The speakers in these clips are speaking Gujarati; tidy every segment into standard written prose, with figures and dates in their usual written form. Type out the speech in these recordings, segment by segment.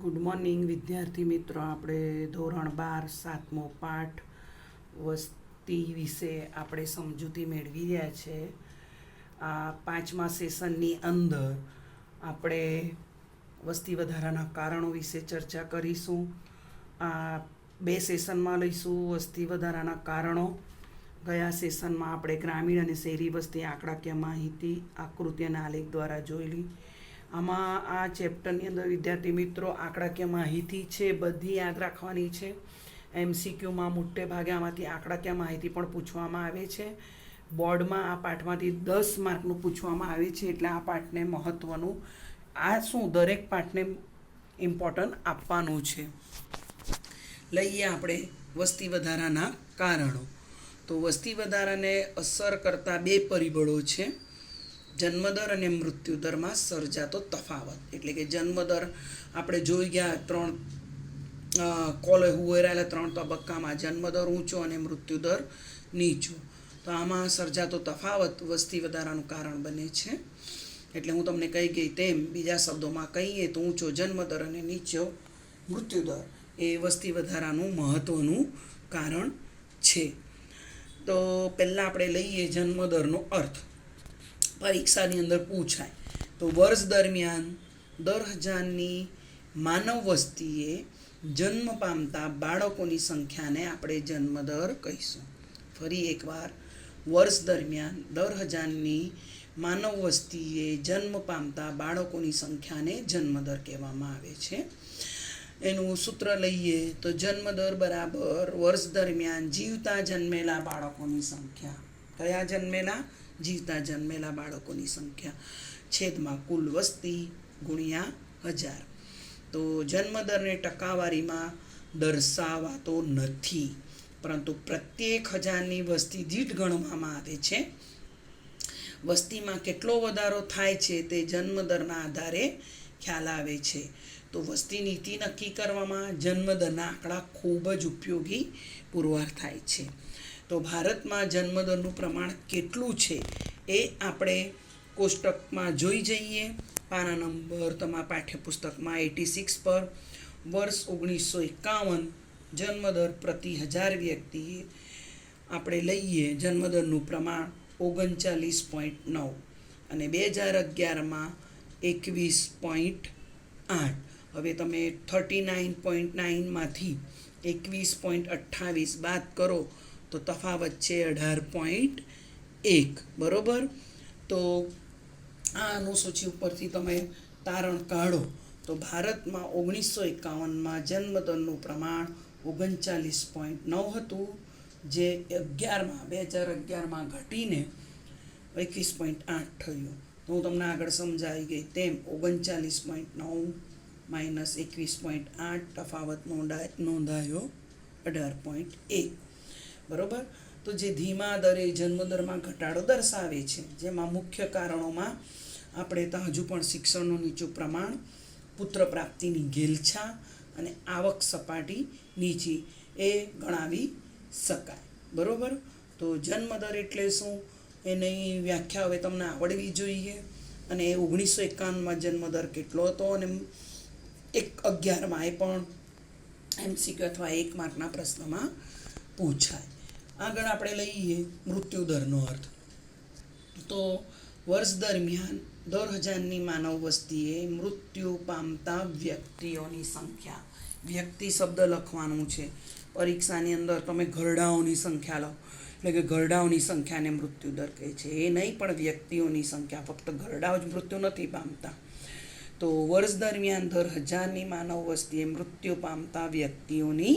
ગુડ મોર્નિંગ વિદ્યાર્થી મિત્રો. આપણે ધોરણ 12 સાતમો પાઠ વસ્તી વિશે આપણે સમજૂતી મેળવી રહ્યા છે. આ પાંચમા સેશનની અંદર આપણે વસ્તી વધારાના કારણો વિશે ચર્ચા કરીશું. આ બે સેશનમાં લઈશું વસ્તી વધારાના કારણો. ગયા સેશનમાં આપણે ગ્રામીણ અને શહેરી વસ્તી આંકડાકીય માહિતી આકૃતિ અને આલેખ દ્વારા જોયેલી. આમાં આ ચેપ્ટરની અંદર વિદ્યાર્થી મિત્રો આંકડાકીય માહિતી છે બધી યાદ રાખવાની છે. MCQમાં મોટે ભાગે આમાંથી આંકડાકીય માહિતી પણ પૂછવામાં આવે છે. બોર્ડમાં આ પાઠમાંથી 10 માર્કનું પૂછવામાં આવે છે, એટલે આ પાઠને મહત્ત્વનું દરેક પાઠને ઇમ્પોર્ટન્ટ આપવાનું છે. લઈએ આપણે વસ્તી વધારાના કારણો. તો વસ્તી વધારાને અસર કરતા બે પરિબળો છે: જન્મદર અને મૃત્યુદરમાં સર્જાતો તફાવત. એટલે કે જન્મદર આપણે જોઈ ગયા ત્રણ તબક્કામાં જન્મદર ઊંચો અને મૃત્યુદર નીચો. તો આમાં સર્જાતો તફાવત વસ્તી વધારાનું કારણ બને છે. એટલે હું તમને કહી ગઈ તેમ બીજા શબ્દોમાં કહીએ તો ઊંચો જન્મદર અને નીચો મૃત્યુદર એ વસ્તી વધારાનું મહત્ત્વનું કારણ છે. તો પહેલાં આપણે લઈએ જન્મદરનો અર્થ. પરીક્ષાની અંદર પૂછાય તો વર્ષ દરમિયાન 10,000ની માનવ વસ્તીએ જન્મ પામતા બાળકોની સંખ્યાને આપણે જન્મદર કહીશું. ફરી એકવાર, વર્ષ દરમિયાન 10,000ની માનવ વસ્તીએ જન્મ પામતા બાળકોની સંખ્યાને જન્મદર કહેવામાં આવે છે. એનું સૂત્ર લઈએ તો જન્મદર બરાબર વર્ષ દરમિયાન જીવતા જન્મેલા બાળકોની સંખ્યા. કયા જન્મેલા? જીવતા જન્મેલા બાળકોની સંખ્યા છેદમાં કુલ વસ્તી ગુણ્યા 1000. તો જન્મદરને ટકાવારીમાં દર્શાવાતો નથી, પરંતુ પ્રત્યેક 1000ની વસ્તી દીઠ ગણવામાં આવે છે. વસ્તીમાં કેટલો વધારો થાય છે તે જન્મદરના આધારે ખ્યાલ આવે છે. તો વસ્તી નીતિ નક્કી કરવામાં જન્મદરના આંકડા ખૂબ જ ઉપયોગી પુરવાર થાય છે. તો ભારતમાં જન્મદરનું પ્રમાણ કેટલું છે એ આપણે કોષ્ટકમાં જોઈ જઈએ. પાના નંબર તમારા પાઠ્યપુસ્તકમાં 86 પર વર્ષ 1951 જન્મદર પ્રતિ 1000 વ્યક્તિએ આપણે લઈએ જન્મદરનું પ્રમાણ 39.9 અને 2011માં 21.8. હવે તમે 39.9માંથી 21.28 બાદ કરો તો તફાવત છે 18.1. બરાબર? તો આ અનુસૂચિ ઉપરથી તમે તારણ કાઢો તો ભારતમાં 1951માં જન્મદરનું પ્રમાણ 39.9 હતું, જે 2011માં ઘટીને 21.8 થયું. તો હું તમને આગળ સમજાવી ગઈ તેમ 39.9 માઇનસ 21.8 તફાવત નોંધાયો 18.1. બરાબર? તો જે ધીમા દરે જન્મદરમાં ઘટાડો દર્શાવે છે, જેમાં મુખ્ય કારણોમાં આપણે તો હજુ પણ શિક્ષણનું નીચું પ્રમાણ, પુત્ર પ્રાપ્તિની ઘેલછા અને આવક સપાટી નીચી એ ગણાવી શકાય. બરાબર? તો જન્મદર એટલે શું એની વ્યાખ્યા હવે તમને આવડવી જોઈએ. અને 1951માં જન્મદર કેટલો હતો અને 11માં એ પણ MCQ અથવા 1 માર્કના પ્રશ્નમાં પૂછાય. આગળ આપણે લઈએ મૃત્યુદરનો અર્થ. તો વર્ષ દરમિયાન 10,000ની માનવ વસ્તીએ મૃત્યુ પામતા વ્યક્તિઓની સંખ્યા. વ્યક્તિ શબ્દ લખવાનું છે. પરીક્ષાની અંદર તમે ઘરડાઓની સંખ્યા લો, એટલે કે ઘરડાઓની સંખ્યાને મૃત્યુદર કહે છે. એ નહીં, પણ વ્યક્તિઓની સંખ્યા. ફક્ત ઘરડાઓ જ મૃત્યુ નથી પામતા. તો વર્ષ દરમિયાન 10,000ની માનવ વસ્તીએ મૃત્યુ પામતા વ્યક્તિઓની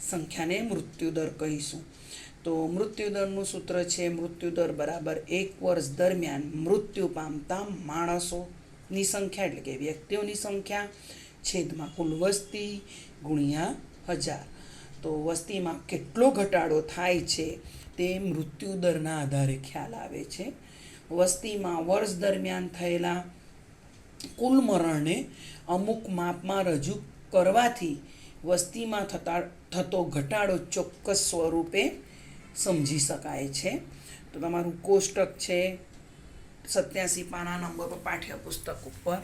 સંખ્યાને મૃત્યુદર કહીશું. તો મૃત્યુદરનું સૂત્ર છે મૃત્યુદર બરાબર 1 વર્ષ દરમિયાન મૃત્યુ પામતા માણસોની સંખ્યા, એટલે કે વ્યક્તિઓની સંખ્યા છેદમાં કુલ વસ્તી ગુણ્યા 1000. તો વસ્તીમાં કેટલો ઘટાડો થાય છે તે મૃત્યુદરના આધારે ખ્યાલ આવે છે. વસ્તીમાં વર્ષ દરમિયાન થયેલા કુલ મરણને અમુક માપમાં રજૂ કરવાથી વસ્તીમાં થતો ઘટાડો ચોક્કસ સ્વરૂપે સમજી શકાય છે. તો તમારું કોષ્ટક છે 87 પાના નંબર પર પાઠ્યપુસ્તક ઉપર.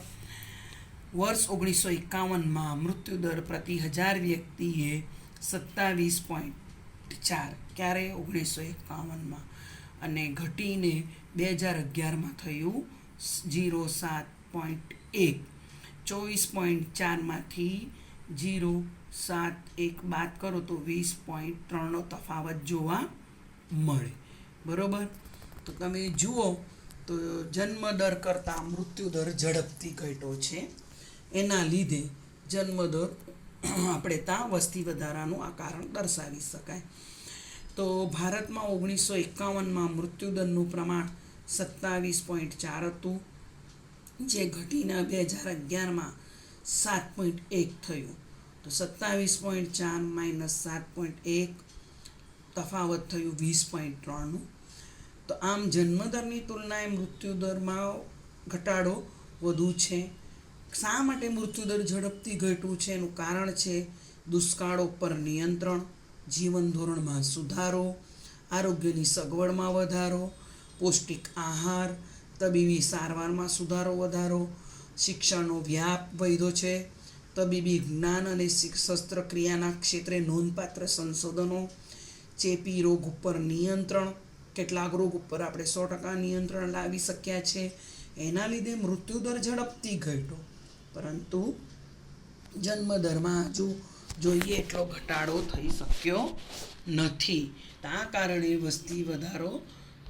વર્ષ 1951માં મૃત્યુદર પ્રતિ 1000 વ્યક્તિએ 27.4, ક્યારે 1951માં, અને ઘટીને 2011માં થયું 0.7.1. 24.4માંથી 0.7.1 બાદ કરો તો 20.3નો તફાવત જોવા મળે. બરોબર. તો તમે જુઓ તો જન્મદર કરતાં મૃત્યુદર ઝડપથી ઘટ્યો છે. એના લીધે જન્મદર આપણે ત્યાં વસ્તી વધારાનું આ કારણ દર્શાવી શકાય. તો ભારતમાં 1951માં મૃત્યુદરનું પ્રમાણ 27.4 હતું, જે ઘટીને 2011માં 7.1 થયું. તો 27.4 - 7.1 તફાવત થયું 20.3નું. તો આમ જન્મદરની તુલનાએ મૃત્યુદરમાં ઘટાડો વધુ છે. શા માટે મૃત્યુદર ઝડપથી ઘટ્યું છે? એનું કારણ છે દુષ્કાળો પર નિયંત્રણ, જીવન ધોરણમાં સુધારો, આરોગ્યની સગવડમાં વધારો, પૌષ્ટિક આહાર, તબીબી સારવારમાં વધારો, શિક્ષણનો વ્યાપ વધ્યો છે, તબીબી જ્ઞાન અને શસ્ત્રક્રિયાના ક્ષેત્રે નોંધપાત્ર સંશોધનો, ચેપી રોગ ઉપર નિયંત્રણ, કેટલાક રોગ ઉપર આપણે 100% નિયંત્રણ લાવી શક્યા છે. એના લીધે મૃત્યુદર ઝડપથી ઘટ્યો, પરંતુ જન્મદરમાં હજુ જોઈએ એટલો ઘટાડો થઈ શક્યો નથી. આ કારણે વસ્તી વધારો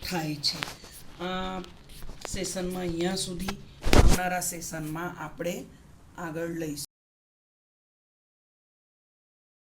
થાય છે. આ સેશનમાં અહીંયા સુધી. આવનારા સેશનમાં આપણે આગળ લઈશું.